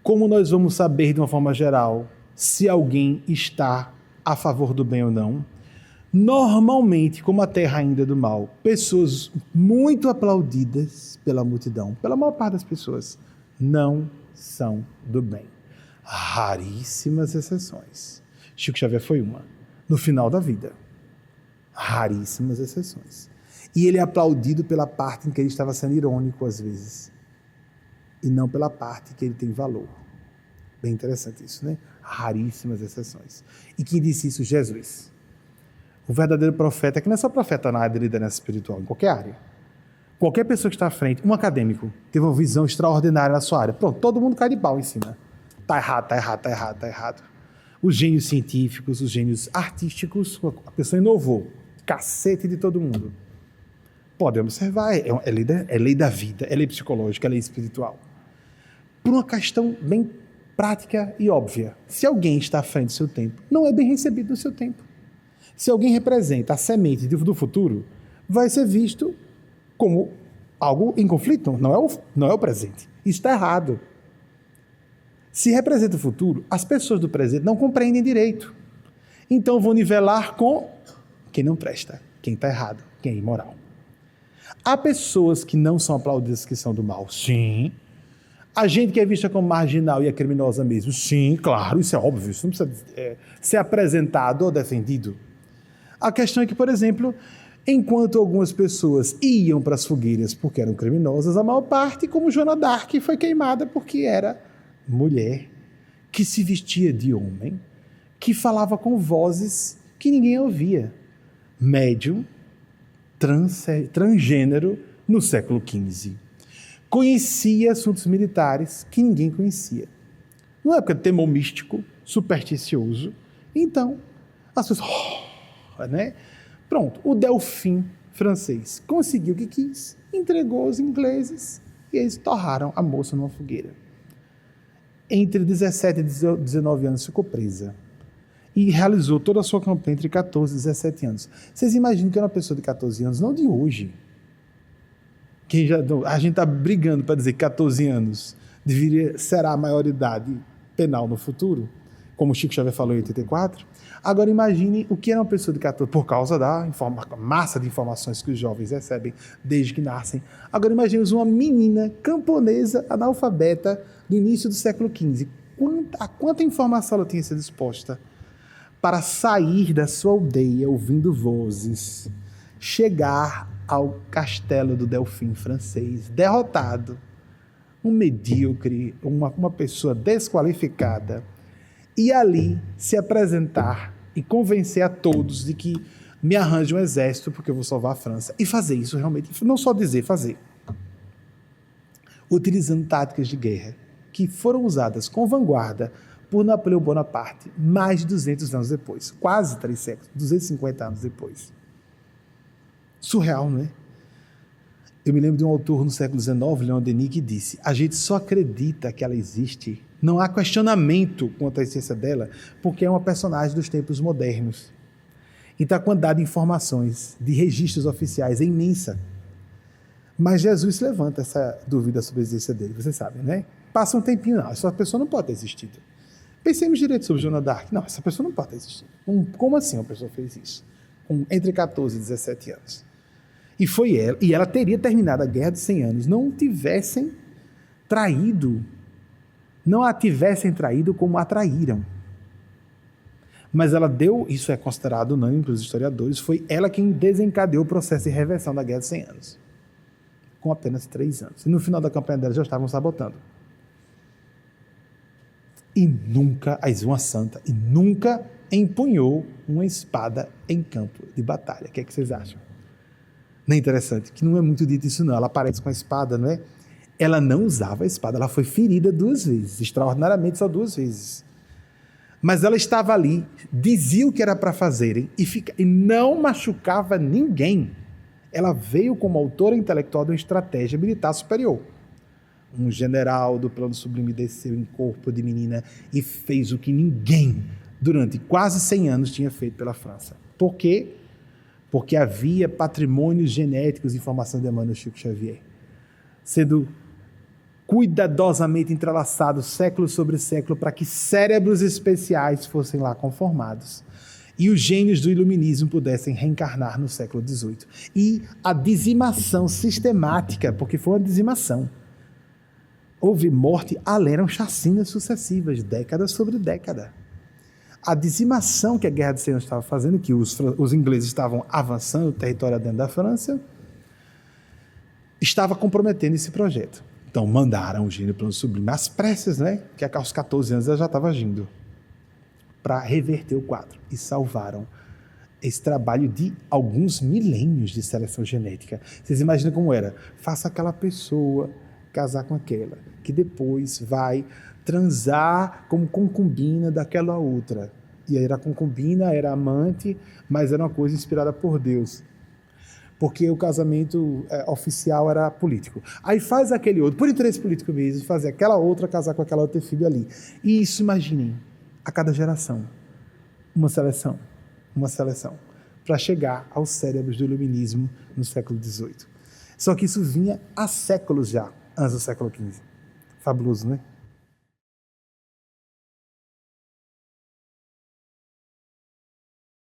Como nós vamos saber, de uma forma geral, se alguém está a favor do bem ou não? Normalmente, como a terra ainda é do mal, pessoas muito aplaudidas pela multidão, pela maior parte das pessoas, não são do bem. Raríssimas exceções. Chico Xavier foi uma, no final da vida. Raríssimas exceções. E ele é aplaudido pela parte em que ele estava sendo irônico às vezes, e não pela parte que ele tem valor. Bem interessante isso, né? Raríssimas exceções. E quem disse isso? Jesus. O verdadeiro profeta, que não é só profeta na área de liderança espiritual, em qualquer área. Qualquer pessoa que está à frente, um acadêmico, teve uma visão extraordinária na sua área. Pronto, todo mundo cai de pau em cima. Tá errado, tá errado, tá errado, tá errado. Os gênios científicos, os gênios artísticos, a pessoa inovou. Cacete de todo mundo. Pode observar, é lei da vida, é lei psicológica, é lei espiritual. Por uma questão bem prática e óbvia. Se alguém está à frente do seu tempo, não é bem recebido no seu tempo. Se alguém representa a semente do futuro, vai ser visto como algo em conflito, não é o presente. Isso está errado. Se representa o futuro, as pessoas do presente não compreendem direito. Então vão nivelar com quem não presta, quem está errado, quem é imoral. Há pessoas que não são aplaudidas que são do mal, sim. A gente que é vista como marginal e é criminosa mesmo, sim, claro, isso é óbvio, isso não precisa ser apresentado ou defendido. A questão é que, por exemplo, enquanto algumas pessoas iam para as fogueiras porque eram criminosas, a maior parte, como Joana d'Arc, foi queimada porque era mulher, que se vestia de homem, que falava com vozes que ninguém ouvia. Médium, transgênero, no século XV. Conhecia assuntos militares que ninguém conhecia. Numa época de temor místico, supersticioso, então, as pessoas... né? Pronto, o Delfim francês conseguiu o que quis, entregou os ingleses e eles torraram a moça numa fogueira. Entre 17 e 19 anos ficou presa e realizou toda a sua campanha entre 14 e 17 anos. Vocês imaginam que era uma pessoa de 14 anos, não de hoje. A gente está brigando para dizer que 14 anos será a maioridade penal no futuro, como o Chico Xavier falou em 84. Agora imagine o que era uma pessoa de 14, por causa da massa de informações que os jovens recebem desde que nascem. Agora imagine uma menina camponesa, analfabeta, do início do século XV. A quanta informação ela tinha sido exposta para sair da sua aldeia ouvindo vozes, chegar ao castelo do Delfim francês, derrotado, um medíocre, uma pessoa desqualificada, e ali se apresentar e convencer a todos de que me arranje um exército porque eu vou salvar a França. E fazer isso realmente, não só dizer, fazer. Utilizando táticas de guerra que foram usadas com vanguarda por Napoleão Bonaparte mais de 200 anos depois. Quase 3 séculos, 250 anos depois. Surreal, não é? Eu me lembro de um autor no século XIX, Leon Denis, que disse: a gente só acredita que ela existe, não há questionamento quanto à essência dela, porque é uma personagem dos tempos modernos. Então a quantidade de informações, de registros oficiais é imensa. Mas Jesus levanta essa dúvida sobre a existência dele, vocês sabem, né? Passa um tempinho, não, essa pessoa não pode ter existido. Pensemos direito sobre Joana d'Arc. Não, essa pessoa não pode ter existido. Como assim uma pessoa fez isso? Entre 14 e 17 anos. E foi ela, e ela teria terminado a Guerra de 100 Anos, não a tivessem traído como a traíram. Mas ela deu, isso é considerado unânime pelos historiadores, foi ela quem desencadeou o processo de reversão da Guerra de 100 Anos. Com apenas 3 anos. E no final da campanha dela já estavam sabotando. E nunca, uma santa, e nunca empunhou uma espada em campo de batalha. O que é que vocês acham? Não é interessante? Que não é muito dito isso não. Ela aparece com a espada, não é? Ela não usava a espada, ela foi ferida 2 vezes, extraordinariamente só 2 vezes. Mas ela estava ali, dizia o que era para fazerem e não machucava ninguém. Ela veio como autora intelectual de uma estratégia militar superior. Um general do plano sublime desceu em corpo de menina e fez o que ninguém, durante quase 100 anos, tinha feito pela França. Por quê? Porque havia patrimônios genéticos de informação de Emmanuel Chico Xavier sendo cuidadosamente entrelaçados, século sobre século, para que cérebros especiais fossem lá conformados e os gênios do iluminismo pudessem reencarnar no século XVIII. E a dizimação sistemática, porque foi uma dizimação. Houve morte, eram chacinas sucessivas, década sobre década. A dizimação que a Guerra de 100 Anos estava fazendo, que os ingleses estavam avançando o território dentro da França, estava comprometendo esse projeto. Então mandaram o gênio plano sublime às pressas, né? Que aos 14 anos ela já estava agindo, para reverter o quadro. E salvaram esse trabalho de alguns milênios de seleção genética. Vocês imaginam como era? Faça aquela pessoa casar com aquela, que depois vai transar como concubina daquela outra. E aí era concubina, era amante, mas era uma coisa inspirada por Deus. Porque o casamento oficial era político. Aí faz aquele outro, por interesse político mesmo, fazer aquela outra, casar com aquela outra, ter filho ali. E isso, imaginem, a cada geração, uma seleção, para chegar aos cérebros do iluminismo no século XVIII. Só que isso vinha há séculos já, antes do século XV. Fabuloso, né?